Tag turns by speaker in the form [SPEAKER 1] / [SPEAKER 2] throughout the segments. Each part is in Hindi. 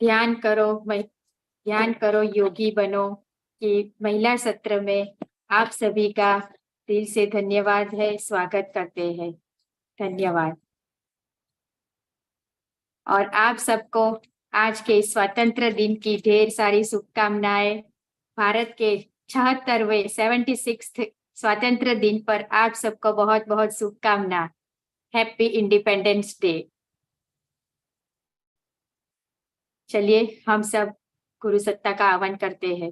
[SPEAKER 1] ध्यान करो ध्यान करो योगी बनो कि महिला सत्र में आप सभी का दिल से धन्यवाद है, स्वागत करते हैं। धन्यवाद। और आप सबको आज के स्वतंत्र दिन की ढेर सारी शुभकामनाएं। भारत के 76वें स्वतंत्र दिन पर आप सबको बहुत बहुत शुभकामना। Happy independence day. चलिए हम सब गुरु सत्ता का आह्वान करते हैं।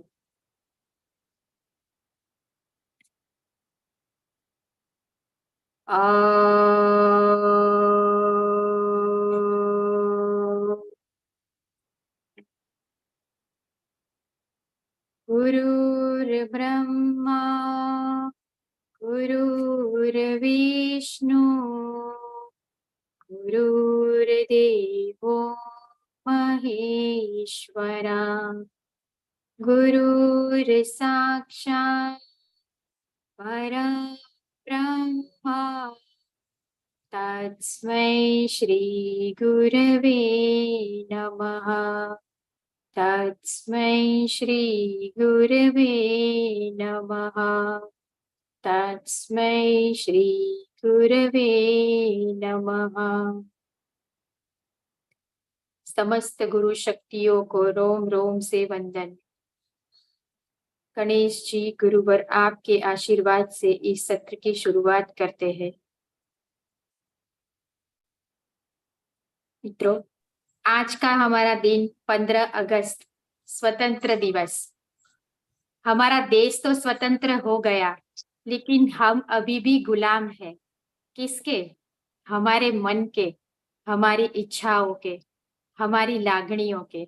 [SPEAKER 1] गुरुर्ब्रह्मा गुरुर्विष्णु गुरुर्देवो महेश्वरा गुरुर्साक्षात् परब्रह्म तस्मै श्री गुरवे नमः। तस्मै श्री गुरवे नमः। तस्मै श्री गुरवे नमः। समस्त गुरु शक्तियों को रोम रोम से वंदन। गणेश जी गुरुवर आपके आशीर्वाद से इस सत्र की शुरुआत करते हैं। मित्रों, आज का हमारा दिन 15 अगस्त स्वतंत्र दिवस। हमारा देश तो स्वतंत्र हो गया, लेकिन हम अभी भी गुलाम हैं। किसके? हमारे मन के, हमारी इच्छाओं के, हमारी लागणियों के।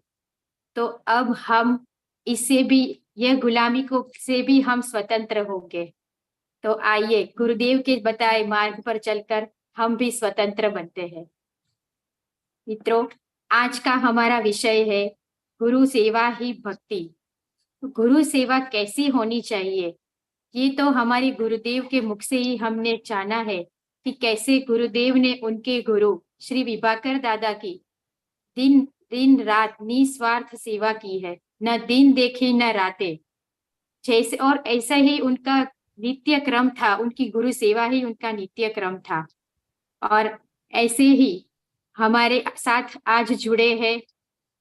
[SPEAKER 1] तो अब हम इससे भी, यह गुलामी को से भी हम स्वतंत्र होंगे। तो आइए गुरुदेव के बताए मार्ग पर चलकर हम भी स्वतंत्र बनते हैं। मित्रों, आज का हमारा विषय है गुरु सेवा ही भक्ति। गुरु सेवा कैसी होनी चाहिए, ये तो हमारे गुरुदेव के मुख से ही हमने जाना है कि कैसे गुरुदेव ने उनके गुरु श्री विभाकर दादा की दिन दिन रात निस्वार्थ सेवा की है। न दिन देखे न रातें। जैसे और ऐसा ही उनका नित्य क्रम था, उनकी गुरु सेवा ही उनका नित्य क्रम था। और ऐसे ही हमारे साथ आज जुड़े हैं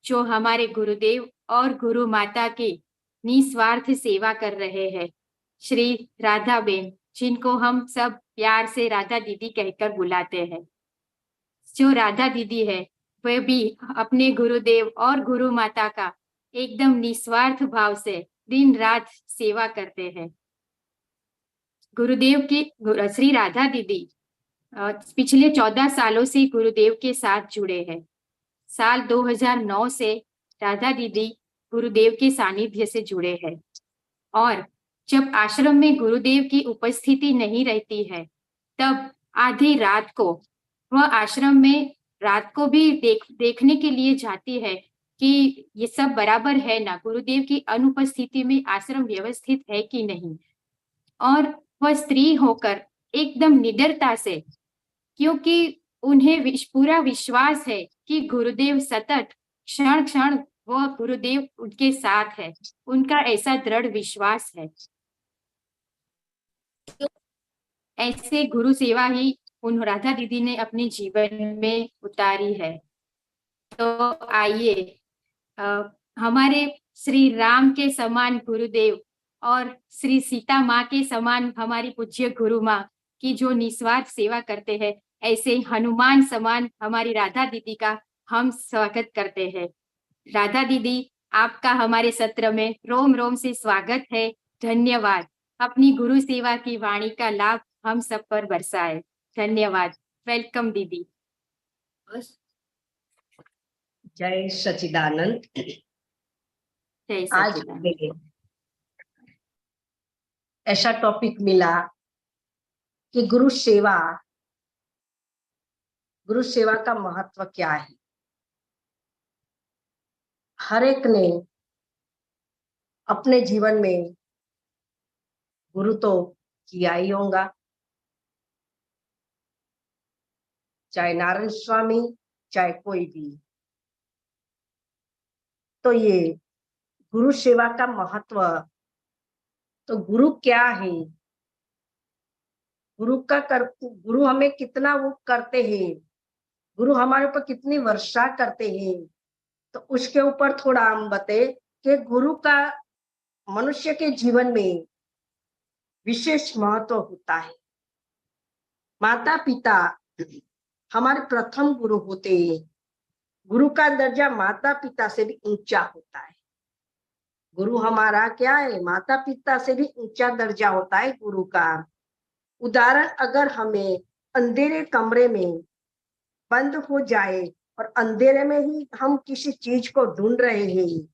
[SPEAKER 1] जो हमारे गुरुदेव और गुरु माता की निस्वार्थ सेवा कर रहे हैं, श्री राधा बेन, जिनको हम सब प्यार से राधा दीदी कहकर बुलाते हैं। जो राधा दीदी है वह भी अपने गुरुदेव और गुरु माता का एकदम निस्वार्थ भाव से दिन रात सेवा करते हैं। गुरुदेव की श्री राधा दीदी पिछले 14 सालों से गुरुदेव के साथ जुड़े हैं। साल 2009 से राधा दीदी गुरुदेव के सानिध्य से जुड़े हैं। और जब आश्रम में गुरुदेव की उपस्थिति नहीं रहती है, तब आधी रात को वह आश्रम में रात को भी देखने के लिए जाती है कि ये सब बराबर है ना, गुरुदेव की अनुपस्थिति में आश्रम व्यवस्थित है कि नहीं। और वह स्त्री होकर एकदम निडरता से, क्योंकि उन्हें पूरा विश्वास है कि गुरुदेव सतत क्षण क्षण वह गुरुदेव उनके साथ है, उनका ऐसा दृढ़ विश्वास है। तो ऐसे गुरु सेवा ही उन राधा दीदी ने अपने जीवन में उतारी है। तो आइए हमारे श्री राम के समान गुरुदेव और श्री सीता माँ के समान हमारी पूज्य गुरु माँ की जो निस्वार्थ सेवा करते हैं, ऐसे हनुमान समान हमारी राधा दीदी का हम स्वागत करते हैं। राधा दीदी, आपका हमारे सत्र में रोम रोम से स्वागत है। धन्यवाद। अपनी गुरु सेवा की वाणी का लाभ हम सब पर बरसाए। धन्यवाद। वेलकम दीदी।
[SPEAKER 2] जय सच्चिदानंद।
[SPEAKER 1] जय
[SPEAKER 2] आज
[SPEAKER 1] सच्चिदानंद।
[SPEAKER 2] ऐसा टॉपिक मिला कि गुरु सेवा का महत्व क्या है। हर एक ने अपने जीवन में गुरु तो किया ही होगा, चाहे नारायण स्वामी चाहे कोई भी। तो ये गुरु सेवा का महत्व, तो गुरु क्या है, गुरु हमें कितना वो करते हैं, गुरु हमारे ऊपर कितनी वर्षा करते हैं, तो उसके ऊपर थोड़ा हम बताए कि गुरु का मनुष्य के जीवन में विशेष महत्व होता है। माता पिता हमारे प्रथम गुरु होते हैं। गुरु का दर्जा माता पिता से भी ऊंचा होता है। गुरु हमारा क्या है, माता पिता से भी ऊंचा दर्जा होता है गुरु का। उदाहरण, अगर हमें अंधेरे कमरे में बंद हो जाए और अंधेरे में ही हम किसी चीज को ढूंढ रहे हैं,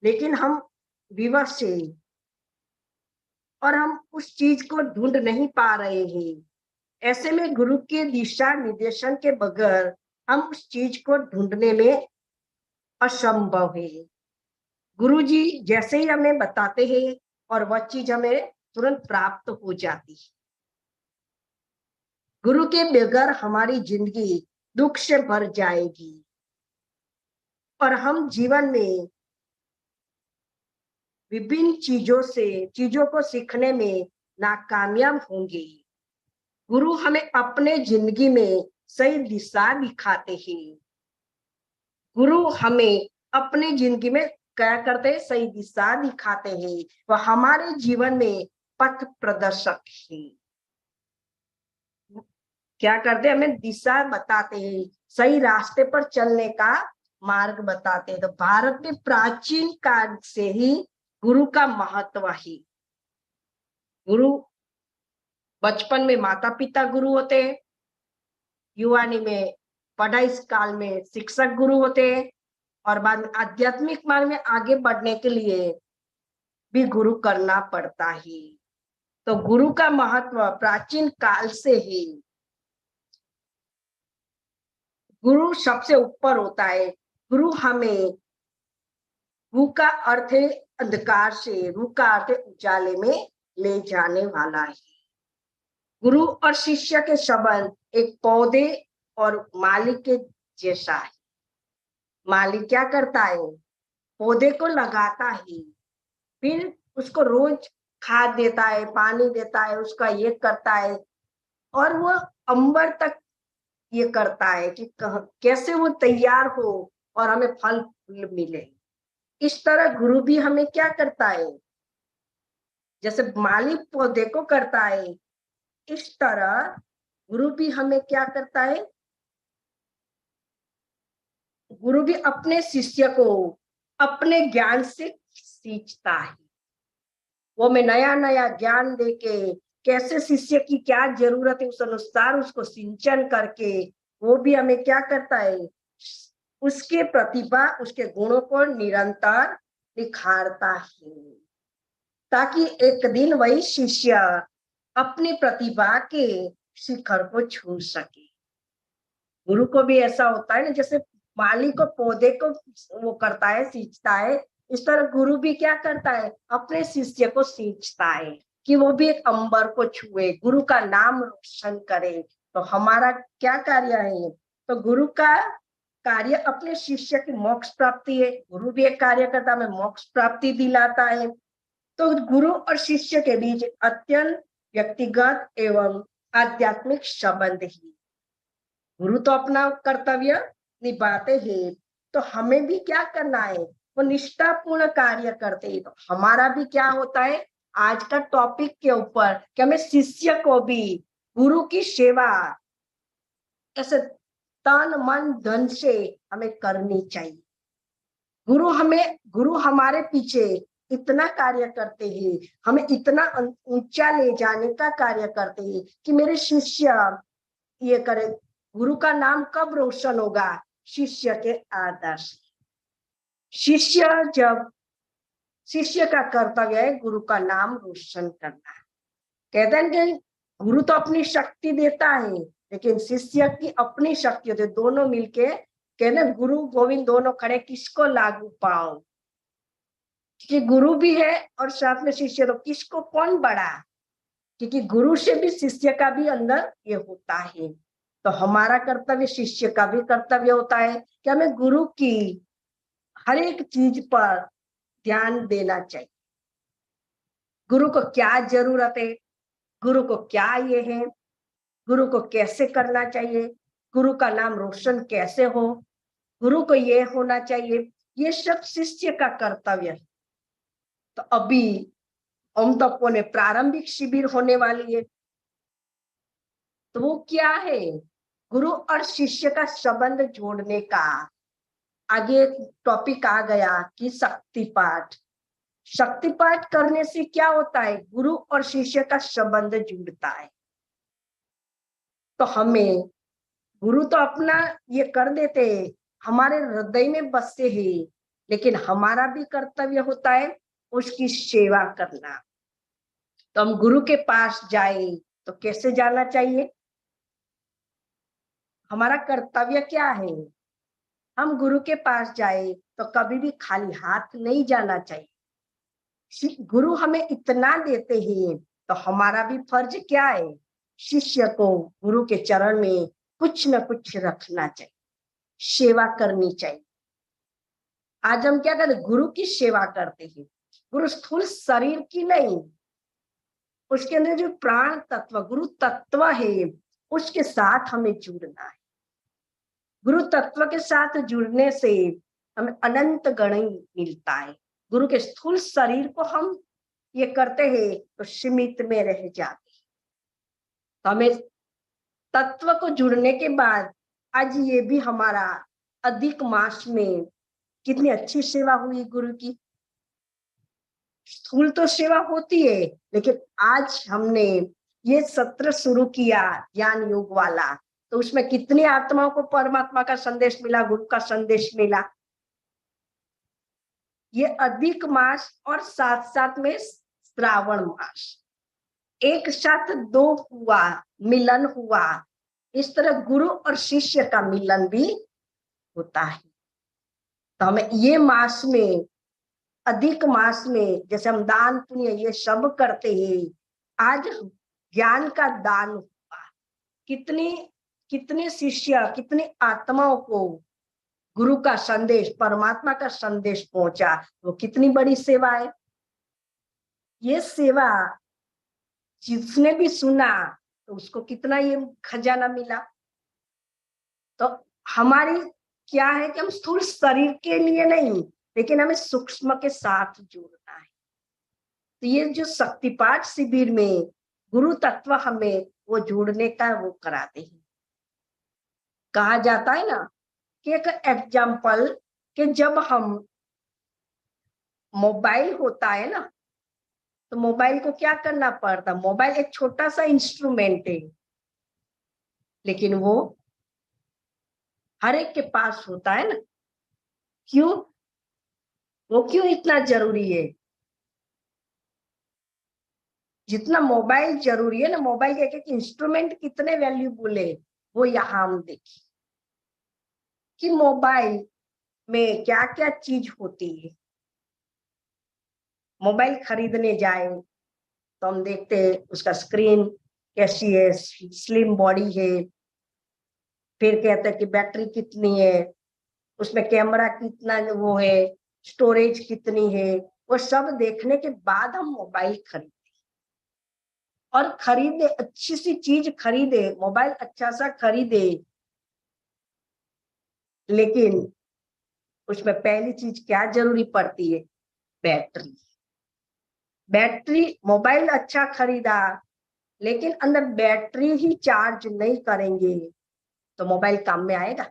[SPEAKER 2] लेकिन हम विवश है और हम उस चीज को ढूंढ नहीं पा रहे हैं, ऐसे में गुरु के दिशा निर्देशन के बगैर हम उस चीज को ढूंढने में असंभव है। गुरु जी जैसे ही हमें बताते हैं और वह चीज हमें तुरंत प्राप्त हो जाती है। गुरु के बगैर हमारी जिंदगी दुख से भर जाएगी और हम जीवन में विभिन्न चीजों को सीखने में नाकामयाब होंगे। गुरु हमें अपने जिंदगी में सही दिशा दिखाते हैं। गुरु हमें अपने जिंदगी में क्या करते हैं, सही दिशा दिखाते हैं। वह हमारे जीवन में पथ प्रदर्शक है। क्या करते हैं, हमें दिशा बताते हैं, सही रास्ते पर चलने का मार्ग बताते हैं। तो भारत में प्राचीन काल से ही गुरु का महत्व है। गुरु बचपन में माता पिता गुरु होते हैं, युवानी में पढ़ाई काल में शिक्षक गुरु होते हैं, और बाद में आध्यात्मिक मार्ग में आगे बढ़ने के लिए भी गुरु करना पड़ता है। तो गुरु का महत्व प्राचीन काल से ही, गुरु सबसे ऊपर होता है। गुरु हमें, गु का अर्थ है अंधकार से, रू का अर्थ है उजाले में ले जाने वाला है। गुरु और शिष्य के संबंध एक पौधे और माली के जैसा है। माली क्या करता है, पौधे को लगाता है, फिर उसको रोज खाद देता है, पानी देता है, उसका ये करता है, और वो अंबर तक ये करता है कि कैसे वो तैयार हो और हमें फल मिले। इस तरह गुरु भी हमें क्या करता है, जैसे माली पौधे को करता है, इस तरह गुरु भी हमें क्या करता है, गुरु भी अपने शिष्य को अपने ज्ञान से सींचता है। वो में नया नया ज्ञान देके कैसे शिष्य की क्या जरूरत है उस अनुसार उसको सिंचन करके वो भी हमें क्या करता है, उसके प्रतिभा उसके गुणों को निरंतर निखारता है, ताकि एक दिन वही शिष्य अपनी प्रतिभा के शिखर को छू सके। गुरु को भी ऐसा होता है ना, जैसे माली को पौधे को वो करता है, सींचता है, इस तरह गुरु भी क्या करता है, अपने शिष्य को सींचता है कि वो भी एक अंबर को छुए, गुरु का नाम रोशन करे। तो हमारा क्या कार्य है, तो गुरु का कार्य अपने शिष्य की मोक्ष प्राप्ति है। गुरु भी एक कार्य करता है, मोक्ष प्राप्ति दिलाता है। तो गुरु और शिष्य के बीच अत्यंत व्यक्तिगत एवं आध्यात्मिक संबंध ही। गुरु तो अपना कर्तव्य निभाते हैं, तो हमें भी क्या करना है, वो निष्ठापूर्ण कार्य करते हैं। तो हमारा भी क्या होता है, आज का टॉपिक के ऊपर कि हमें शिष्य को भी गुरु की सेवा ऐसे तन मन धन से हमें करनी चाहिए। गुरु हमारे पीछे इतना कार्य करते हैं, हमें इतना ऊंचा ले जाने का कार्य करते हैं कि मेरे शिष्य ये करे। गुरु का नाम कब रोशन होगा, शिष्य के आदर्श। शिष्य का कर्तव्य है गुरु का नाम रोशन करना। कहते हैं कि गुरु तो अपनी शक्ति देता है, लेकिन शिष्य की अपनी शक्ति होती है। दोनों मिलके कहते गुरु गोविंद दोनों खड़े, किसको लागू पाओ, क्योंकि गुरु भी है और साथ में शिष्य, तो किसको कौन बड़ा, क्योंकि गुरु से भी शिष्य का भी अंदर ये होता है। तो हमारा कर्तव्य शिष्य का भी कर्तव्य होता है कि हमें गुरु की हर एक चीज पर ध्यान देना चाहिए। गुरु को क्या जरूरत है, गुरु को क्या ये है, गुरु को कैसे करना चाहिए, गुरु का नाम रोशन कैसे हो, गुरु को ये होना चाहिए, ये सब शिष्य का कर्तव्य है। तो अभी हम तत्वों ने प्रारंभिक शिविर होने वाली है, तो वो क्या है, गुरु और शिष्य का संबंध जोड़ने का। आगे टॉपिक आ गया कि शक्ति पाठ। शक्ति पाठ करने से क्या होता है, गुरु और शिष्य का संबंध जुड़ता है। तो हमें गुरु तो अपना ये कर देते, हमारे हृदय में बसते हैं, लेकिन हमारा भी कर्तव्य होता है उसकी सेवा करना। तो हम गुरु के पास जाए तो कैसे जाना चाहिए, हमारा कर्तव्य क्या है। हम गुरु के पास जाए तो कभी भी खाली हाथ नहीं जाना चाहिए। गुरु हमें इतना देते हैं तो हमारा भी फर्ज क्या है, शिष्य को गुरु के चरण में कुछ न कुछ रखना चाहिए, सेवा करनी चाहिए। आज हम क्या करते, गुरु की सेवा करते हैं, गुरु स्थूल शरीर की नहीं, उसके अंदर जो प्राण तत्व गुरु तत्व है उसके साथ हमें जुड़ना है। गुरु तत्व के साथ जुड़ने से हमें अनंत गण मिलता है। गुरु के स्थूल शरीर को हम ये करते हैं तो सीमित में रह जाते हैं। तो हमें तत्व को जुड़ने के बाद आज ये भी हमारा अधिक मास में कितनी अच्छी सेवा हुई गुरु की। स्थूल तो सेवा होती है, लेकिन आज हमने ये सत्र शुरू किया ज्ञान योग वाला, तो उसमें कितनी आत्माओं को परमात्मा का संदेश मिला, गुरु का संदेश मिला। ये अधिक मास और साथ साथ में श्रावण मास, एक साथ दो हुआ, मिलन हुआ। इस तरह गुरु और शिष्य का मिलन भी होता है। तो हमें ये मास में, अधिक मास में, जैसे हम दान पुण्य ये सब करते हैं, आज ज्ञान का दान हुआ। कितनी कितने शिष्य, कितनी आत्माओं को गुरु का संदेश, परमात्मा का संदेश पहुंचा, वो कितनी बड़ी सेवा है। ये सेवा जिसने भी सुना तो उसको कितना ये खजाना मिला। तो हमारी क्या है कि हम स्थूल शरीर के लिए नहीं, लेकिन हमें सूक्ष्म के साथ जुड़ना है। तो ये जो शक्तिपाठ शिविर में गुरु तत्व हमें वो जुड़ने का वो कराते हैं। कहा जाता है ना कि एक एग्जाम्पल, कि जब हम मोबाइल होता है ना, तो मोबाइल को क्या करना पड़ता, मोबाइल एक छोटा सा इंस्ट्रूमेंट है, लेकिन वो हर एक के पास होता है ना। क्यों, वो क्यों इतना जरूरी है। जितना मोबाइल जरूरी है ना, मोबाइल के एक एक इंस्ट्रूमेंट कितने वैल्यूबल है, वो यहाँ हम देखें कि मोबाइल में क्या क्या चीज होती है। मोबाइल खरीदने जाए तो हम देखते हैं उसका स्क्रीन कैसी है, स्लिम बॉडी है, फिर कहते हैं कि बैटरी कितनी है, उसमें कैमरा कितना वो है, स्टोरेज कितनी है, वो सब देखने के बाद हम मोबाइल खरीदते। और खरीदे, अच्छी सी चीज खरीदे, मोबाइल अच्छा सा खरीदे, लेकिन उसमें पहली चीज क्या जरूरी पड़ती है, बैटरी। बैटरी, मोबाइल अच्छा खरीदा लेकिन अंदर बैटरी ही चार्ज नहीं करेंगे तो मोबाइल काम में आएगा,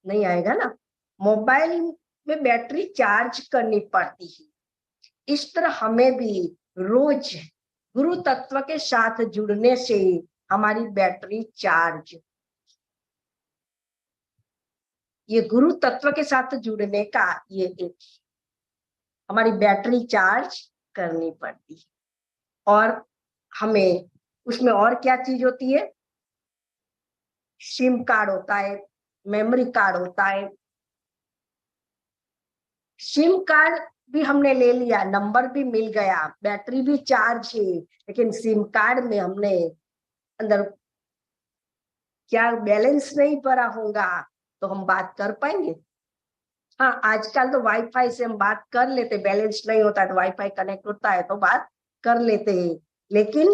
[SPEAKER 2] नहीं आएगा ना। मोबाइल में बैटरी चार्ज करनी पड़ती है। इस तरह हमें भी रोज गुरु तत्व के साथ जुड़ने से हमारी बैटरी चार्ज, ये गुरु तत्व के साथ जुड़ने का ये एक हमारी बैटरी चार्ज करनी पड़ती है। और हमें उसमें और क्या चीज होती है, सिम कार्ड होता है, मेमोरी कार्ड होता है। सिम कार्ड भी हमने ले लिया, नंबर भी मिल गया, बैटरी भी चार्ज है, लेकिन सिम कार्ड में हमने अंदर क्या बैलेंस नहीं भरा होगा तो हम बात कर पाएंगे, हाँ, आजकल तो वाईफाई से हम बात कर लेते, बैलेंस नहीं होता है तो वाईफाई कनेक्ट होता है तो बात कर लेते हैं, लेकिन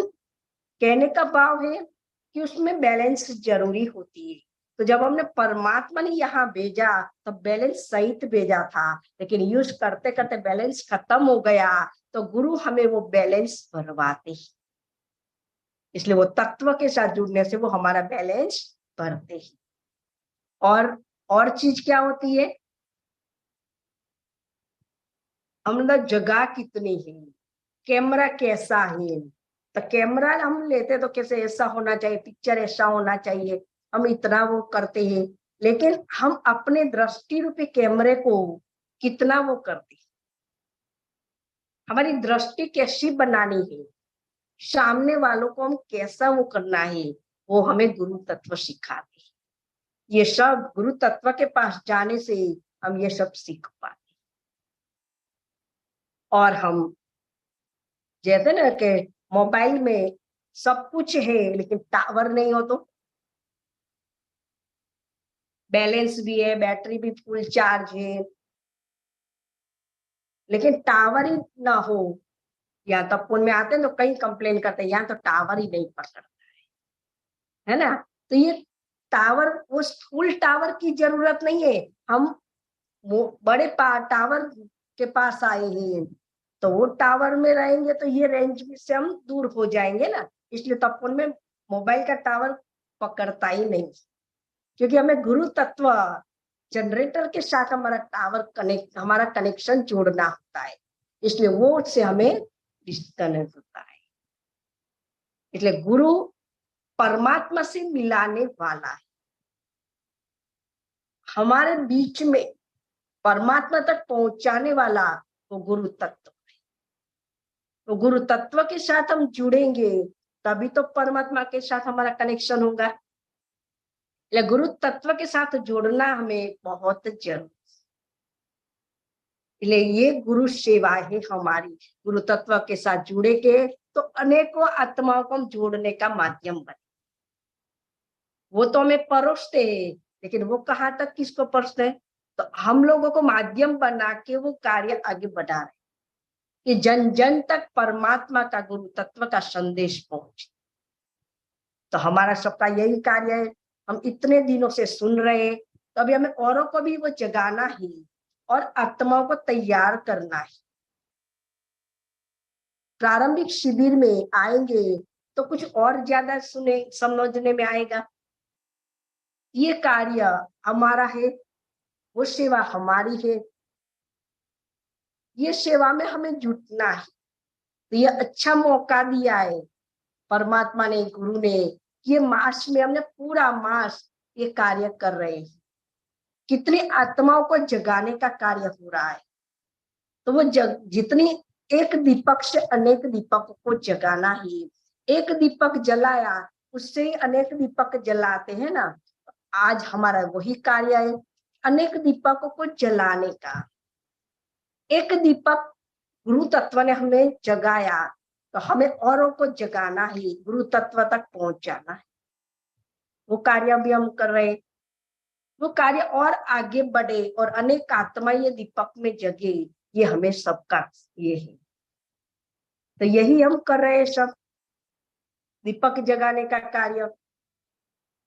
[SPEAKER 2] कहने का भाव है कि उसमें बैलेंस जरूरी होती है। तो जब हमने परमात्मा ने यहाँ भेजा तो बैलेंस सहित भेजा था, लेकिन यूज करते करते बैलेंस खत्म हो गया तो गुरु हमें वो बैलेंस भरवाते हैं। इसलिए वो तत्व के साथ जुड़ने से वो हमारा बैलेंस भरते हैं। और चीज क्या होती है, अंदर जगह कितनी है, कैमरा कैसा है। तो कैमरा हम लेते तो कैसे ऐसा होना चाहिए, पिक्चर ऐसा होना चाहिए, हम इतना वो करते हैं, लेकिन हम अपने दृष्टि रूपी कैमरे को कितना वो करते हैं, हमारी दृष्टि कैसी बनानी है, सामने वालों को हम कैसा वो करना है, वो हमें गुरु तत्व सिखाते हैं। ये सब गुरु तत्व के पास जाने से हम ये सब सीख पाते। और हम जैसे ना कि मोबाइल में सब कुछ है लेकिन टावर नहीं हो, तो बैलेंस भी है, बैटरी भी फुल चार्ज है, लेकिन टावर ही ना हो, या तो फोन में आते हैं तो कहीं कंप्लेन करते हैं यहाँ तो टावर ही नहीं पकड़ता है ना। तो ये टावर, उस फुल टावर की जरूरत नहीं है, हम वो बड़े टावर के पास आए हैं तो वो टावर में रहेंगे तो ये रेंज से हम दूर हो जाएंगे ना, इसलिए तो फोन में मोबाइल का टावर पकड़ता ही नहीं, क्योंकि हमें गुरु तत्व जनरेटर के साथ हमारा कनेक्शन जोड़ना होता है, इसलिए वो से हमें डिस्कनेक्ट होता है। इसलिए गुरु परमात्मा से मिलाने वाला है, हमारे बीच में परमात्मा तक पहुंचाने वाला वो गुरु तत्व है। तो गुरु तत्व के साथ हम जुड़ेंगे तभी तो परमात्मा के साथ हमारा कनेक्शन होगा। गुरु तत्व के साथ जुड़ना हमें बहुत जरूरी, इसलिए ये गुरु सेवा है हमारी, गुरु तत्व के साथ जुड़े के तो अनेकों आत्माओं को हम जोड़ने का माध्यम बने। वो तो हमें परोसते हैं, लेकिन वो कहाँ तक किसको परोसते हैं, तो हम लोगों को माध्यम बना के वो कार्य आगे बढ़ा रहे कि जन जन तक परमात्मा का गुरु तत्व का संदेश पहुंचे। तो हमारा सबका यही कार्य है, हम इतने दिनों से सुन रहे हैं तो अभी हमें औरों को भी वो जगाना है और आत्माओं को तैयार करना है। प्रारंभिक शिविर में आएंगे तो कुछ और ज्यादा सुने समझने में आएगा, ये कार्य हमारा है, वो सेवा हमारी है, ये सेवा में हमें जुटना है। तो ये अच्छा मौका दिया है परमात्मा ने, गुरु ने, ये मास में हमने पूरा मास ये कार्य कर रहे हैं, कितनी आत्माओं को जगाने का कार्य हो रहा है। तो वो जितनी एक दीपक से अनेक दीपक को जगाना ही, एक दीपक जलाया उससे ही अनेक दीपक जलाते हैं ना। आज हमारा वही कार्य है, अनेक दीपकों को जलाने का। एक दीपक गुरु तत्व ने हमें जगाया तो हमें औरों को जगाना ही, गुरु तत्व तक पहुंचाना है। वो कार्य भी हम कर रहे हैं, वो कार्य और आगे बढ़े और अनेक आत्मा ये दीपक में जगे, ये हमें सबका ये है। तो यही हम कर रहे हैं सब, दीपक जगाने का कार्य।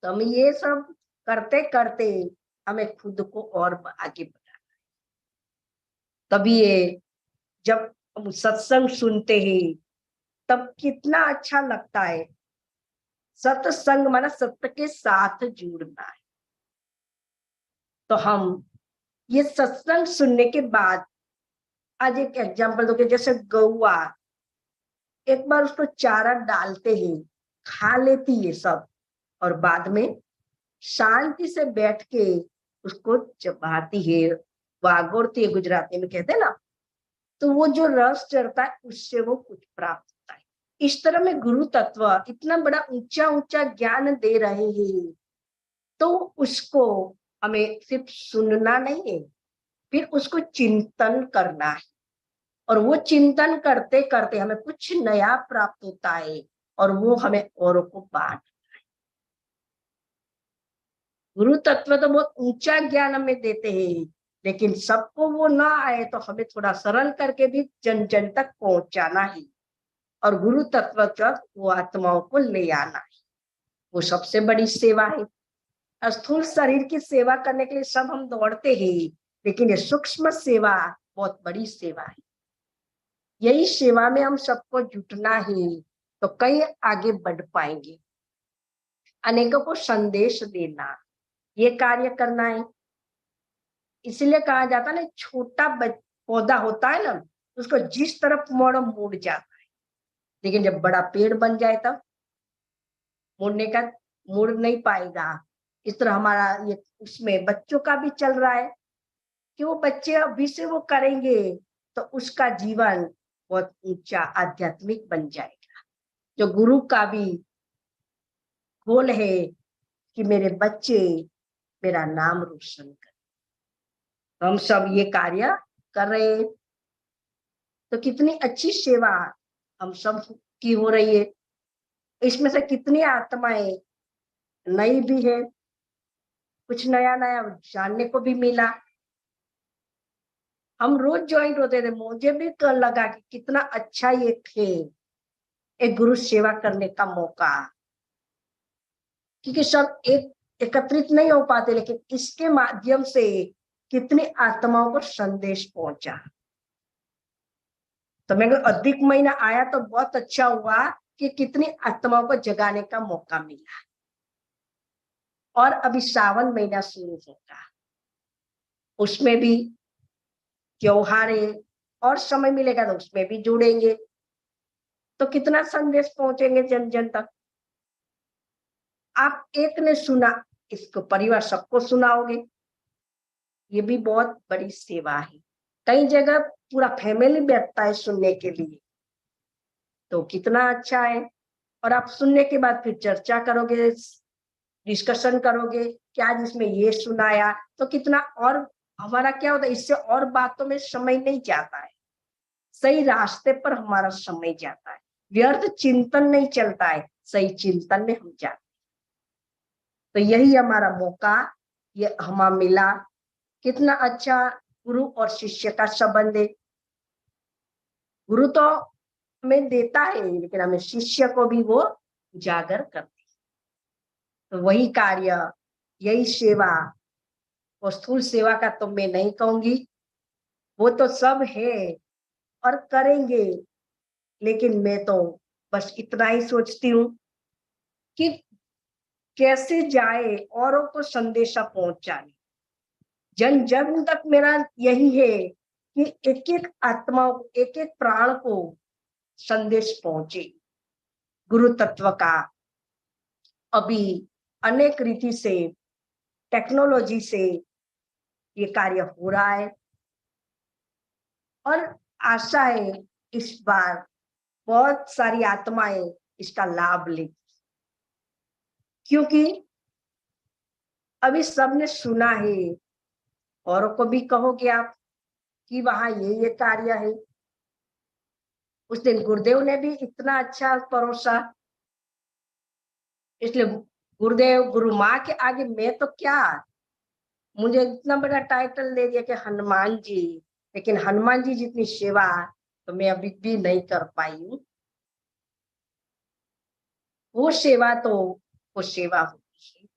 [SPEAKER 2] तो हम ये सब करते करते हमें खुद को और आगे बढ़ाना है। तभी ये जब हम सत्संग सुनते हैं तब कितना अच्छा लगता है। सत्संग माना सत्य के साथ जुड़ना है। तो हम ये सत्संग सुनने के बाद, आज एक एग्जांपल दोगे, जैसे गौआ एक बार उसको चारा डालते हैं, खा लेती है सब, और बाद में शांति से बैठ के उसको चबाती है, वागोरती है गुजराती में कहते हैं ना। तो वो जो रस चढ़ता है उससे वो कुछ प्राप्त होता है। इस तरह में गुरु तत्व इतना बड़ा ऊंचा ऊंचा ज्ञान दे रहे हैं, तो उसको हमें सिर्फ सुनना नहीं है, फिर उसको चिंतन करना है। और वो चिंतन करते करते हमें कुछ नया प्राप्त होता है और वो हमें औरों को बांट। गुरु तत्व तो बहुत ऊंचा ज्ञान हमें देते हैं, लेकिन सबको वो ना आए तो हमें थोड़ा सरल करके भी जन जन तक पहुंचाना ही, और गुरु तत्व तक वो आत्माओं को ले आना है। वो सबसे बड़ी सेवा है। स्थूल शरीर की सेवा करने के लिए सब हम दौड़ते हैं, लेकिन ये सूक्ष्म सेवा बहुत बड़ी सेवा है। यही सेवा में हम सबको जुटना ही, तो कई आगे बढ़ पाएंगे। अनेकों को संदेश देना, ये कार्य करना है। इसलिए कहा जाता है ना, छोटा पौधा होता है ना, उसको जिस तरफ मोड़ो मुड़ जाता है, लेकिन जब बड़ा पेड़ बन जाए तब मुड़ने का मुड़ नहीं पाएगा। इस तरह हमारा ये उसमें बच्चों का भी चल रहा है कि वो बच्चे अभी से वो करेंगे तो उसका जीवन बहुत ऊंचा आध्यात्मिक बन जाएगा। जो गुरु का भी गोल है कि मेरे बच्चे मेरा नाम रोशन करें। हम सब ये कार्य कर रहे हैं, तो कितनी अच्छी सेवा हम सब की हो रही है। इसमें से कितनी आत्माएं नई भी है, कुछ नया नया जानने को भी मिला। हम रोज ज्वाइंट होते थे, मुझे भी कर लगा कि कितना अच्छा ये थे एक गुरु सेवा करने का मौका, क्योंकि सब एक एकत्रित नहीं हो पाते, लेकिन इसके माध्यम से कितनी आत्माओं को संदेश पहुंचा। तो मैं अधिक महीना आया तो बहुत अच्छा हुआ कि कितनी आत्माओं को जगाने का मौका मिला। और अभी श्रावण महीना शुरू होगा, उसमें भी त्योहारें और समय मिलेगा तो उसमें भी जुड़ेंगे, तो कितना संदेश पहुंचेंगे जन जन तक। आप एक ने सुना, इसको परिवार सबको सुनाओगे, ये भी बहुत बड़ी सेवा है। कई जगह पूरा फैमिली बैठता है सुनने के लिए, तो कितना अच्छा है। और आप सुनने के बाद फिर चर्चा करोगे, डिस्कशन करोगे कि आज इसमें ये सुनाया, तो कितना और हमारा क्या होता है, इससे और बातों में समय नहीं जाता है, सही रास्ते पर हमारा समय जाता है, व्यर्थ चिंतन नहीं चलता है, सही चिंतन में हम जाते। तो यही हमारा मौका ये हमें मिला। कितना अच्छा गुरु और शिष्य का संबंध है। गुरु तो हमें देता है, लेकिन हमें शिष्य को भी वो उजागर करते। तो वही कार्य, यही सेवा, वो स्थूल सेवा का तो मैं नहीं कहूंगी, वो तो सब है और करेंगे, लेकिन मैं तो बस इतना ही सोचती हूँ कि कैसे जाए औरों को संदेशा पहुंचाने, जन जन तक। मेरा यही है कि एक एक आत्मा, एक एक प्राण को संदेश पहुंचे गुरु तत्व का। अभी अनेक रीति से, टेक्नोलॉजी से ये कार्य हो रहा है, और आशा है इस बार बहुत सारी आत्माएं इसका लाभ लेगी, क्योंकि अभी सबने सुना है। औरों को भी कहोगे आप कि वहां ये कार्य है। उस दिन गुरुदेव ने भी इतना अच्छा परोसा, इसलिए गुरुदेव गुरु माँ के आगे मैं तो क्या, मुझे इतना बड़ा टाइटल दे दिया कि हनुमान जी, लेकिन हनुमान जी जितनी सेवा तो मैं अभी भी नहीं कर पाई हूँ। वो सेवा तो वो सेवा होती है।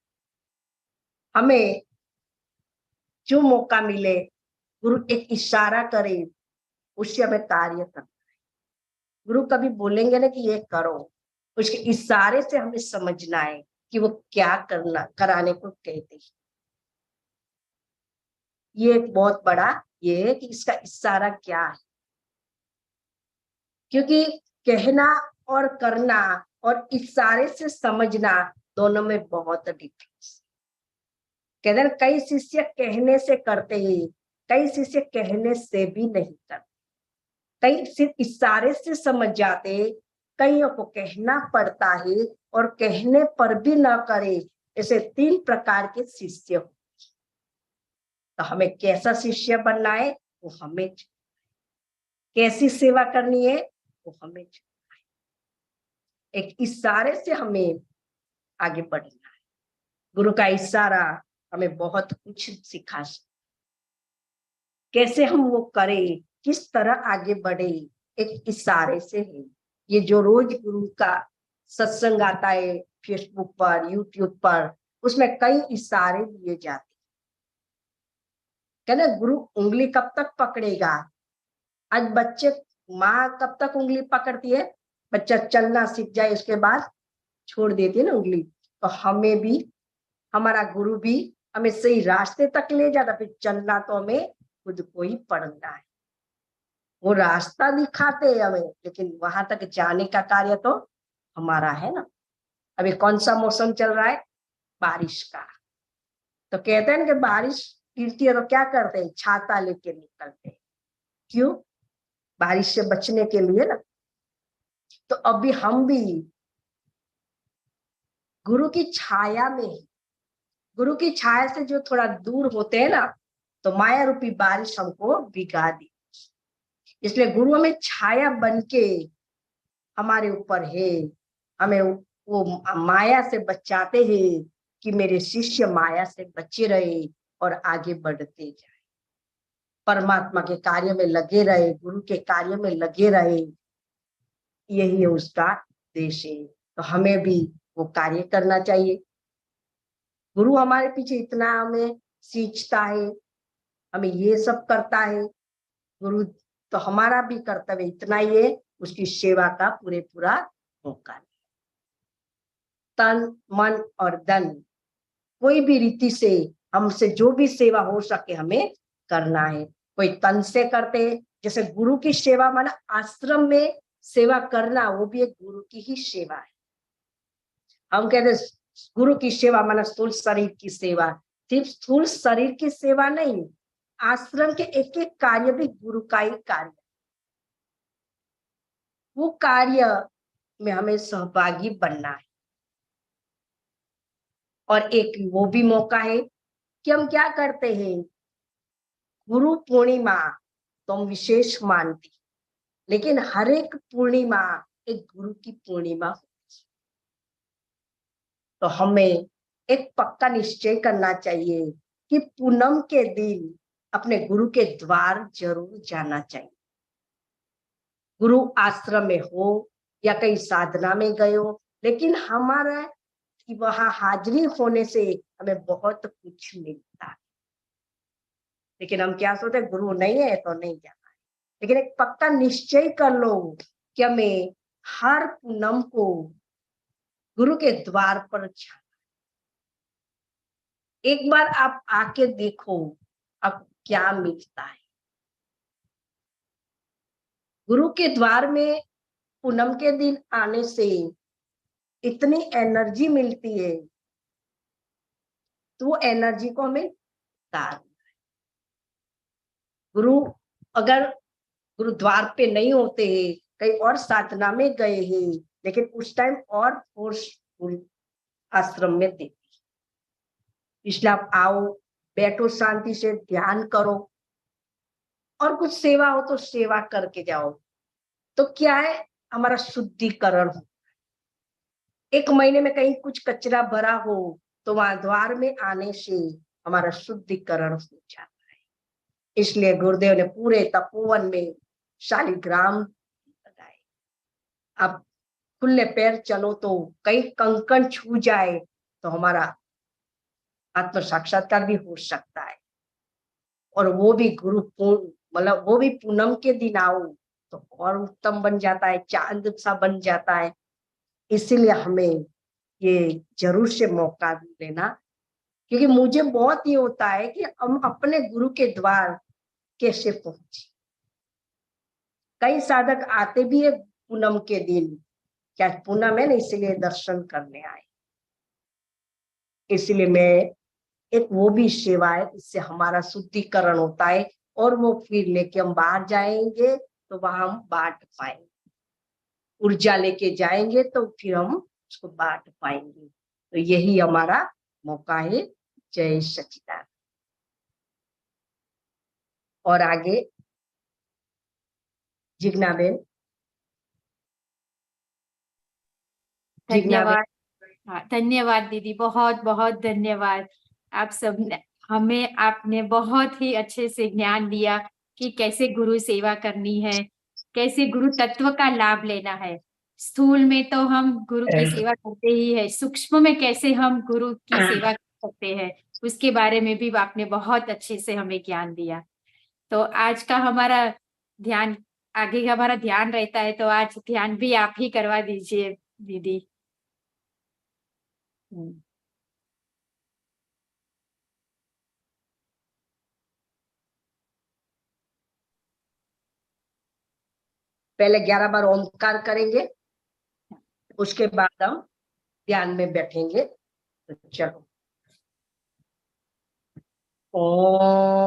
[SPEAKER 2] हमें जो मौका मिले, गुरु एक इशारा करे, उससे हमें कार्य करना है। गुरु कभी बोलेंगे ना कि ये करो, उसके इशारे से हमें समझना है कि वो क्या करना कराने को कहते हैं। ये एक बहुत बड़ा ये है कि इसका इशारा क्या है, क्योंकि कहना और करना और इशारे से समझना दोनों में बहुत डिफरेंस। कहते हैं कई शिष्य कहने से करते हैं, कई शिष्य कहने से भी नहीं करते, कई सिर्फ इशारे से समझ जाते, कईयों को कहना पड़ता है और कहने पर भी ना करे। ऐसे तीन प्रकार के शिष्य हो। तो हमें कैसा शिष्य बनना है, वो हमें कैसी सेवा करनी है, वो हमें एक इशारे से हमें आगे बढ़ना है। गुरु का इशारा हमें बहुत कुछ सिखा सकता। कैसे हम वो करें, किस तरह आगे बढ़े, एक इशारे से है। ये जो रोज गुरु का सत्संग आता है फेसबुक पर, यूट्यूब पर, उसमें कई इशारे दिए जाते हैं। कहना गुरु उंगली कब तक पकड़ेगा? आज बच्चे, माँ कब तक उंगली पकड़ती है? बच्चा चलना सीख जाए उसके बाद छोड़ देती है ना उंगली। तो हमें भी, हमारा गुरु भी हमें सही रास्ते तक ले जाता, फिर चलना तो हमें खुद को ही पड़ना है। वो रास्ता दिखाते हैं हमें, लेकिन वहां तक जाने का कार्य तो हमारा है ना। अभी कौन सा मौसम चल रहा है? बारिश का। तो कहते हैं ना कि बारिश गिरती है तो क्या करते हैं? छाता लेके निकलते हैं। क्यों? बारिश से बचने के लिए ना। तो अभी हम भी गुरु की छाया में, गुरु की छाया से जो थोड़ा दूर होते हैं ना, तो माया रूपी बारिश हमको भिगा दी। इसलिए गुरु हमें छाया बन के हमारे ऊपर है, हमें वो माया से बचाते हैं कि मेरे शिष्य माया से बचे रहे और आगे बढ़ते जाए, परमात्मा के कार्य में लगे रहे, गुरु के कार्य में लगे रहे। यही है उसका उद्देश्य है। तो हमें भी वो कार्य करना चाहिए। गुरु हमारे पीछे इतना हमें सींचता है, हमें ये सब करता है गुरु, तो हमारा भी कर्तव्य इतना ही है, उसकी सेवा का पूरे पूरा मौका। तन मन और धन, कोई भी रीति से हमसे जो भी सेवा हो सके हमें करना है। कोई तन से करते हैं, जैसे गुरु की सेवा माना आश्रम में सेवा करना, वो भी एक गुरु की ही सेवा है। हम कहते हैं गुरु की सेवा माना स्थूल शरीर की सेवा, सिर्फ स्थूल शरीर की सेवा नहीं, आश्रम के एक एक कार्य भी गुरु का ही कार्य। वो कार्य में हमें सहभागी बनना है। और एक वो भी मौका है कि हम क्या करते हैं, गुरु पूर्णिमा तो हम विशेष मानते, लेकिन हर एक पूर्णिमा एक गुरु की पूर्णिमा होती। तो हमें एक पक्का निश्चय करना चाहिए कि पूनम के दिन अपने गुरु के द्वार जरूर जाना चाहिए। गुरु आश्रम में हो या कहीं साधना में गए हो, लेकिन हमारा कि वहां हाजिरी होने से हमें बहुत कुछ मिलता है। लेकिन हम क्या सोचते हैं, गुरु नहीं है तो नहीं जाना है। लेकिन एक पक्का निश्चय कर लो कि हमें हर पूनम को गुरु के द्वार पर जाना। एक बार आप आके देखो अब क्या मिलता है। गुरु के द्वार में पूनम के दिन आने से इतनी एनर्जी मिलती है, तो वो एनर्जी को हमें उतारना है। गुरु अगर गुरुद्वार पे नहीं होते, कहीं और साधना में गए हैं, लेकिन उस टाइम और फोर्सफुल आश्रम में देती। इसलिए आप आओ, बैठो, शांति से ध्यान करो, और कुछ सेवा हो तो सेवा करके जाओ। तो क्या है, हमारा शुद्धिकरण हो। एक महीने में कहीं कुछ कचरा भरा हो तो वहां द्वार में आने से हमारा शुद्धिकरण हो जाता है। इसलिए गुरुदेव ने पूरे तपोवन में शालिग्राम लगाए। अब खुले पैर चलो तो कहीं कंकड़ छू जाए तो हमारा आत्म साक्षात्कार भी हो सकता है। और वो भी गुरु पूर्ण, मतलब वो भी पूनम के दिन आओ तो और उत्तम बन जाता है, चांद सा बन जाता है। इसीलिए हमें ये जरूर से मौका लेना, क्योंकि मुझे बहुत ये होता है कि हम अपने गुरु के द्वार कैसे पहुंचे। कई साधक आते भी है पूनम के दिन, क्या पूनम है ना, इसलिए दर्शन करने आए। इसलिए मैं एक वो भी सेवा है, इससे हमारा शुद्धिकरण होता है, और वो फिर लेके हम बाहर जाएंगे तो वहां हम बांट पाएंगे, ऊर्जा लेके जाएंगे तो फिर हम उसको बांट पाएंगे। तो यही हमारा मौका है। जय सच्चिदानंद। और आगे जिग्ना बेन। जिग्ना बेन।
[SPEAKER 1] धन्यवाद। हाँ, धन्यवाद दीदी, बहुत बहुत धन्यवाद। आप सब हमें आपने बहुत ही अच्छे से ज्ञान दिया कि कैसे गुरु सेवा करनी है, कैसे गुरु तत्व का लाभ लेना है। स्थूल में तो हम गुरु की सेवा करते ही है, सूक्ष्म में कैसे हम गुरु की सेवा कर सकते हैं, उसके बारे में भी आपने बहुत अच्छे से हमें ज्ञान दिया। तो आज का हमारा ध्यान, आगे का हमारा ध्यान रहता है, तो आज ध्यान भी आप ही करवा दीजिए दीदी। हम्म।
[SPEAKER 2] पहले 11 बार ओमकार करेंगे, उसके बाद हम ध्यान में बैठेंगे। तो चलो, ओम।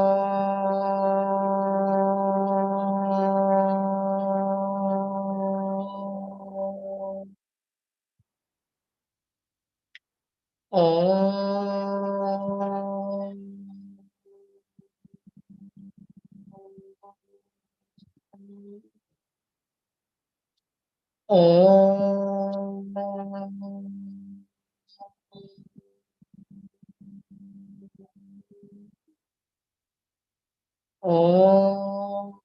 [SPEAKER 2] ओम। ओम। ओम।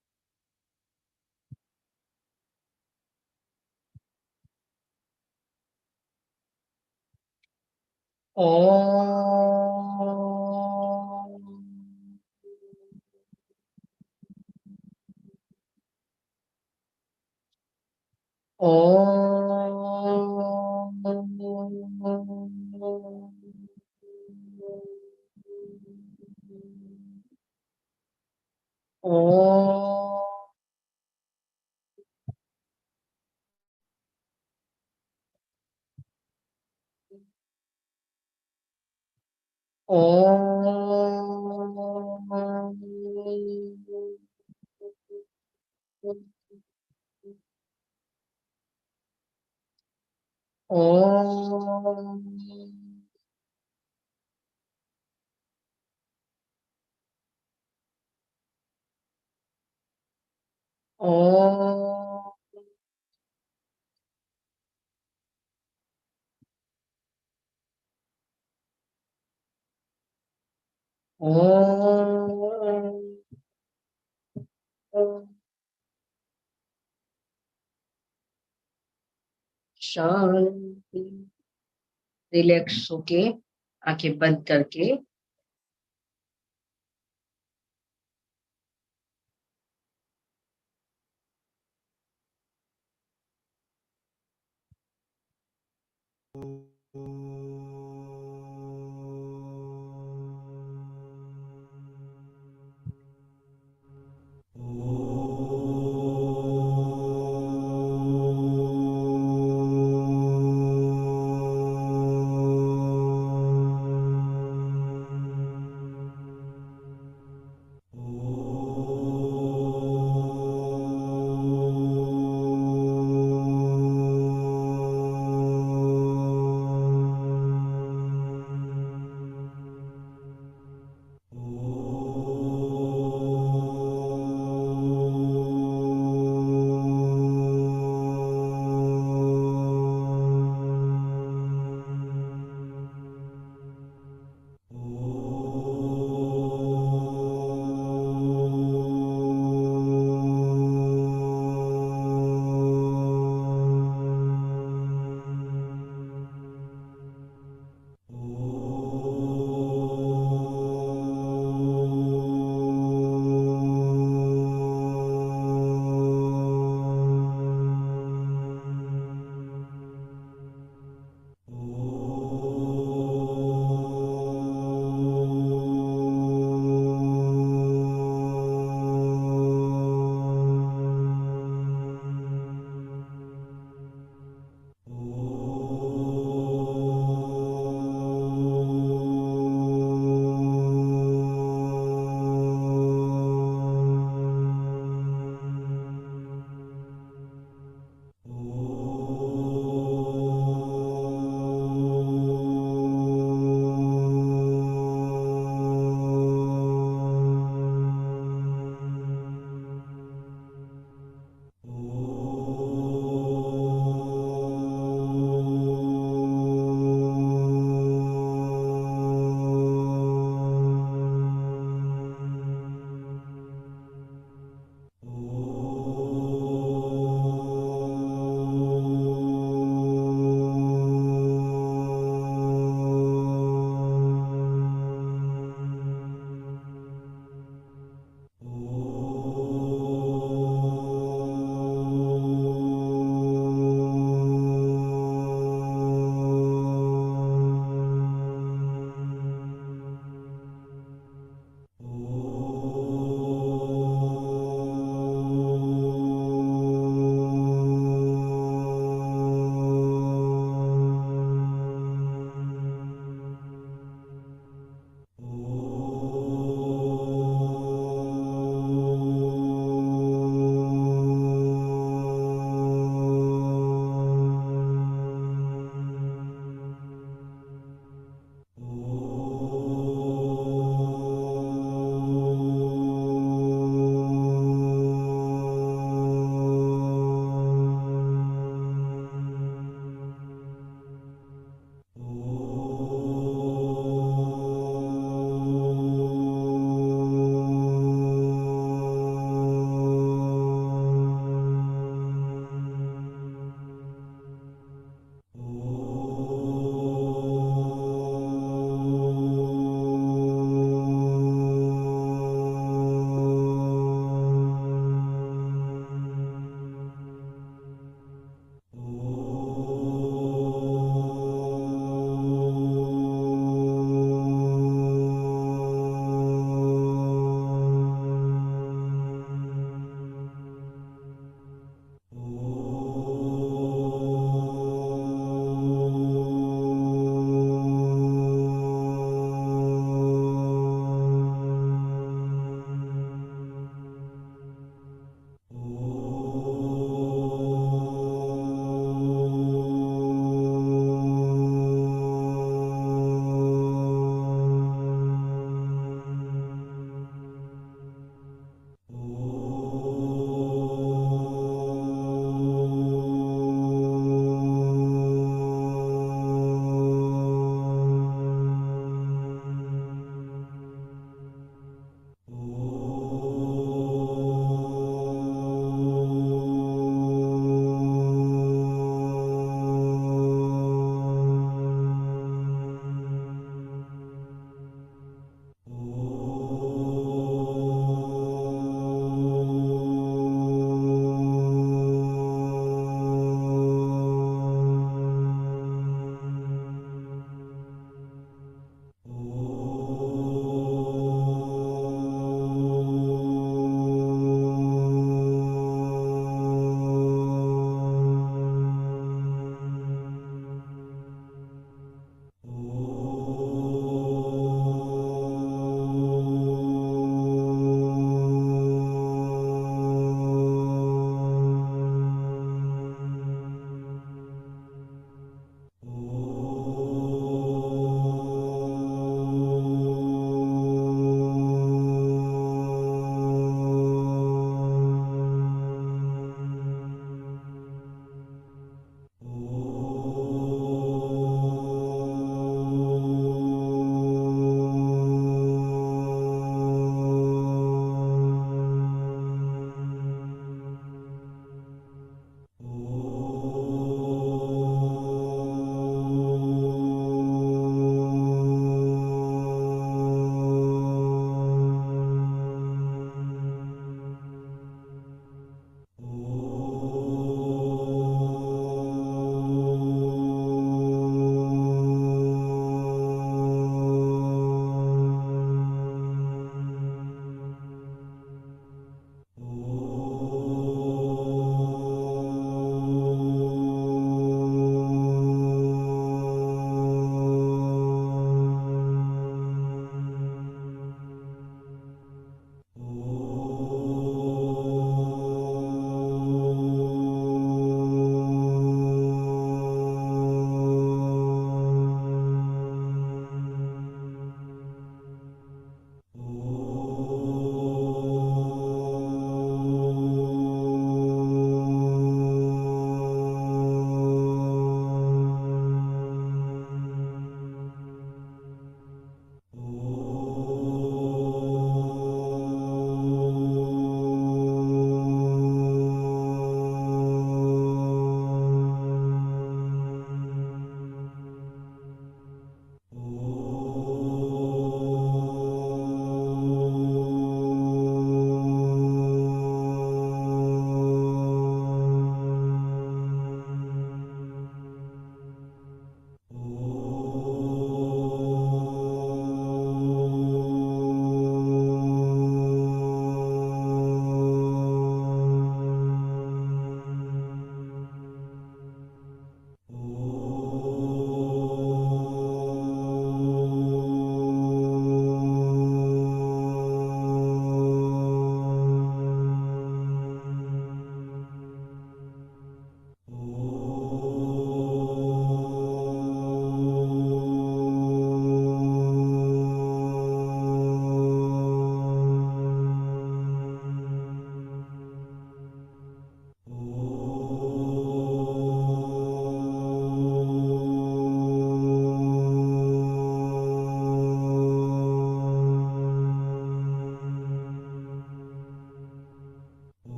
[SPEAKER 2] ओम। ओम। शांति। रिलैक्स होके आंखें बंद करके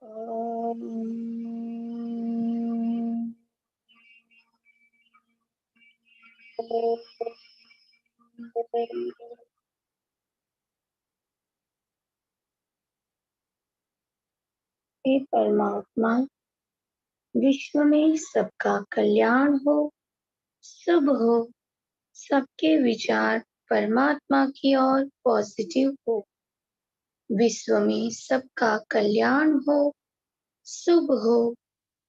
[SPEAKER 3] हे परमात्मा, विश्व में सबका कल्याण हो, शुभ हो, सबके विचार परमात्मा की ओर पॉजिटिव हो। विश्व में सबका कल्याण हो, शुभ हो,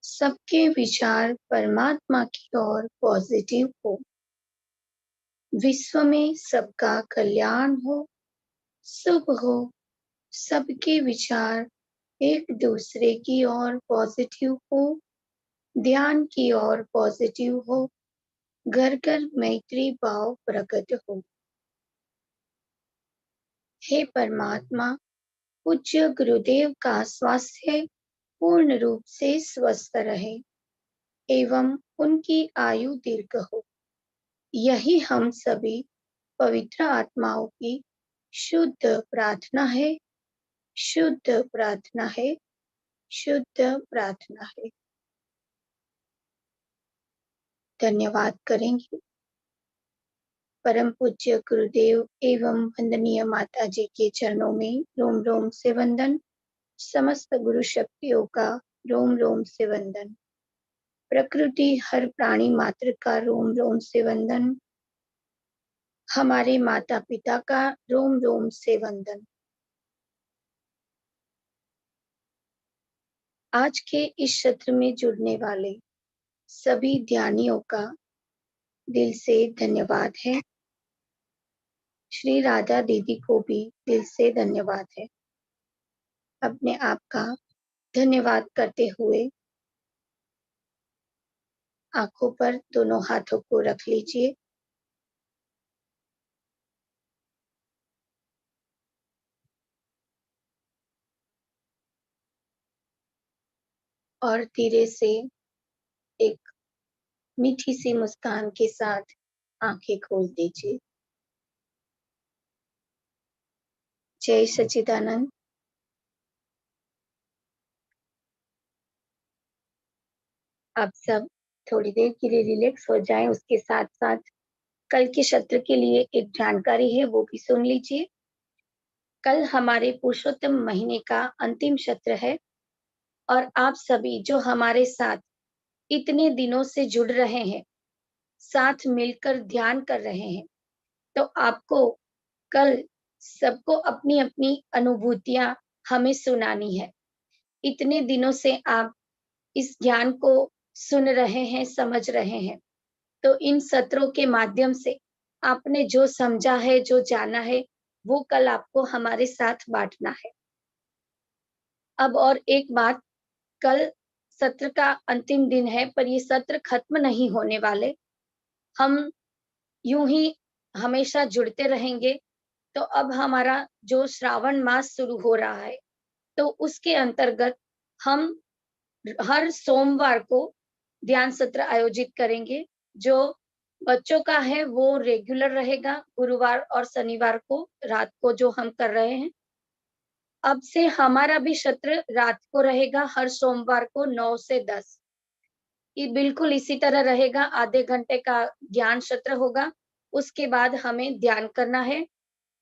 [SPEAKER 3] सबके विचार परमात्मा की ओर पॉजिटिव हो। विश्व में सबका कल्याण हो, शुभ हो, सबके विचार एक दूसरे की ओर पॉजिटिव हो, ध्यान की ओर पॉजिटिव हो, घर घर मैत्री भाव प्रकट हो। हे परमात्मा, पूज्य गुरुदेव का स्वास्थ्य पूर्ण रूप से स्वस्थ रहे एवं उनकी आयु दीर्घ हो, यही हम सभी पवित्र आत्माओं की शुद्ध प्रार्थना है, शुद्ध प्रार्थना है, शुद्ध प्रार्थना है। धन्यवाद करेंगे परम पूज्य गुरुदेव एवं वंदनीय माता जी के चरणों में रोम रोम से वंदन। समस्त गुरु शक्तियों का रोम रोम से वंदन। प्रकृति हर प्राणी मात्र का रोम रोम से वंदन। हमारे माता पिता का रोम रोम से वंदन। आज के इस सत्र में जुड़ने वाले सभी ध्यानियों का दिल से धन्यवाद है। श्री राधा दीदी को भी दिल से धन्यवाद है। अपने आप का धन्यवाद करते हुए आंखों पर दोनों हाथों को रख लीजिए। और धीरे से एक मीठी सी मुस्कान के साथ आंखें खोल दीजिए। जय सच्चिदानंद। आप सब थोड़ी देर के लिए रिलैक्स हो जाएं। उसके साथ साथ कल के सत्र के लिए एक जानकारी है, वो भी सुन लीजिए। कल हमारे पुरुषोत्तम महीने का अंतिम सत्र है और आप सभी जो हमारे साथ इतने दिनों से जुड़ रहे हैं, साथ मिलकर ध्यान कर रहे हैं, तो आपको कल सबको अपनी अपनी अनुभूतियां हमें सुनानी है। इतने दिनों से आप इस ज्ञान को सुन रहे हैं, समझ रहे हैं, तो इन सत्रों के माध्यम से आपने जो समझा है, जो जाना है, वो कल आपको हमारे साथ बांटना है। अब और एक बात, कल सत्र का अंतिम दिन है, पर ये सत्र खत्म नहीं होने वाले। हम यूं ही हमेशा जुड़ते रहेंगे। तो अब हमारा जो श्रावण मास शुरू हो रहा है, तो उसके अंतर्गत हम हर सोमवार को ध्यान सत्र आयोजित करेंगे। जो बच्चों का है वो रेगुलर रहेगा, गुरुवार और शनिवार को रात को जो हम कर रहे हैं। अब से हमारा भी सत्र रात को रहेगा, हर सोमवार को 9 से 10। ये बिल्कुल इसी तरह रहेगा। आधे घंटे का ज्ञान सत्र होगा, उसके बाद हमें ध्यान करना है,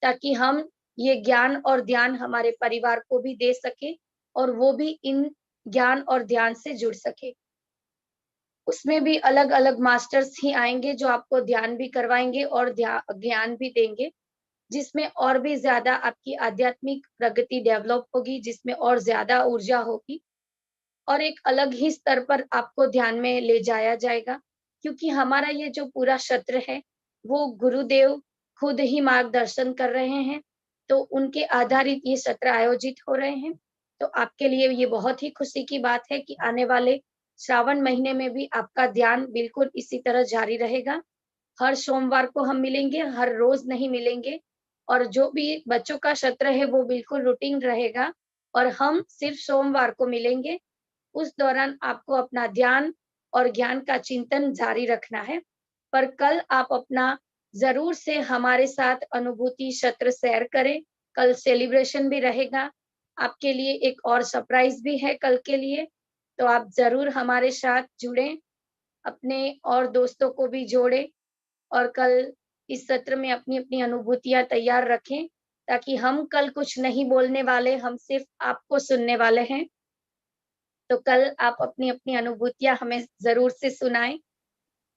[SPEAKER 3] ताकि हम ये ज्ञान और ध्यान हमारे परिवार को भी दे सके और वो भी इन ज्ञान और ध्यान से जुड़ सके। उसमें भी अलग अलग मास्टर्स ही आएंगे जो आपको ध्यान भी करवाएंगे और ज्ञान भी देंगे, जिसमें और भी ज्यादा आपकी आध्यात्मिक प्रगति डेवलप होगी, जिसमें और ज्यादा ऊर्जा होगी और एक अलग ही स्तर पर आपको ध्यान में ले जाया जाएगा। क्योंकि हमारा ये जो पूरा सत्र है, वो गुरुदेव खुद ही मार्गदर्शन कर रहे हैं, तो उनके आधारित ये सत्र आयोजित हो रहे हैं। तो आपके लिए ये बहुत ही खुशी की बात है कि आने वाले श्रावण महीने में भी आपका ध्यान बिल्कुल इसी तरह जारी रहेगा। हर सोमवार को हम मिलेंगे, हर रोज नहीं मिलेंगे। और जो भी बच्चों का सत्र है वो बिल्कुल रूटीन रहेगा और हम सिर्फ सोमवार को मिलेंगे। उस दौरान आपको अपना ध्यान और ज्ञान का चिंतन जारी रखना है। पर कल आप अपना जरूर से हमारे साथ अनुभूति सत्र शेयर करें। कल सेलिब्रेशन भी रहेगा, आपके लिए एक और सरप्राइज भी है कल के लिए, तो आप ज़रूर हमारे साथ जुड़ें, अपने और दोस्तों को भी जोड़ें और कल इस सत्र में अपनी-अपनी अनुभूतियाँ तैयार रखें, ताकि हम कल कुछ नहीं बोलने वाले, हम सिर्फ़ आपको सुनने वाले हैं। तो कल आप अपनी-अपनी अनुभूतियाँ हमें ज़रूर से सुनाएँ।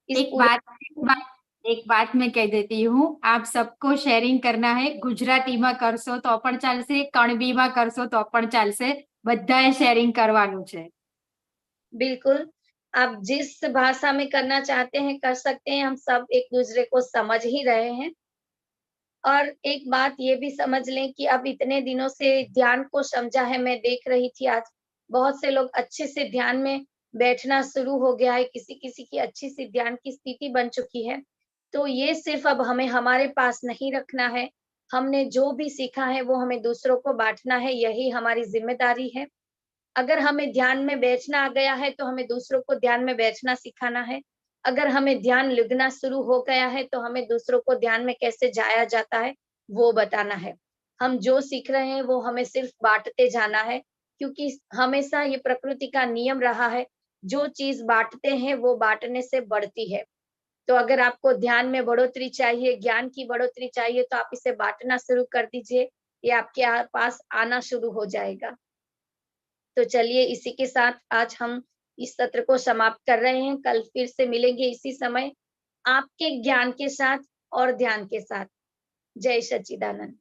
[SPEAKER 3] इस
[SPEAKER 1] एक
[SPEAKER 3] पूरे
[SPEAKER 1] बात एक बात मैं कह देती हूँ, आप सबको शेयरिंग करना है। ગુજરાતીમાં કરશો તો પણ ચાલશે, કણબીમાં કરશો તો પણ ચાલશે, બધાએ શેરિંગ કરવાનું છે।
[SPEAKER 3] बिल्कुल, आप जिस भाषा में करना चाहते हैं, कर सकते हैं, हम सब एक-दूसरे को समझ ही रहे हैं। और एक बात ये भी समझ लें कि अब इतने दिनों से ध्यान को समझा है, मैं देख रही थी आज, बहुत से लोग अच्छे से ध्यान में बैठना शुरू हो गया है, किसी-किसी की अच्छी-सी ध्यान की स्थिति बन चुकी है। तो ये सिर्फ़ अब हमें हमारे पास नहीं रखना है, हमने जो भी सीखा है, वो हमें दूसरों को बाँटना है, यही हमारी ज़िम्मेदारी है। अगर हमें ध्यान में बैठना आ गया है, तो हमें दूसरों को ध्यान में बैठना सिखाना है। अगर हमें ध्यान लगना शुरू हो गया है, तो हमें दूसरों को ध्यान में कैसे जाया जाता है, वो बताना है। हम जो सीख रहे हैं, वो हमें सिर्फ़ बाँटते जाना है, क्योंकि हमेशा ये प्रकृति का नियम रहा है, जो चीज़ बाँटते हैं, वो बाँटने से बढ़ती है। तो अगर आपको ध्यान में बढ़ोतरी चाहिए, ज्ञान की बढ़ोतरी चाहिए, तो आप इसे बाँटना शुरू कर दीजिए, ये आपके पास आना शुरू हो जाएगा। तो चलिए इसी के साथ आज हम इस सत्र को समाप्त कर रहे हैं। कल फिर से मिलेंगे इसी समय आपके ज्ञान के साथ और ध्यान के साथ। जय सच्चिदानंद।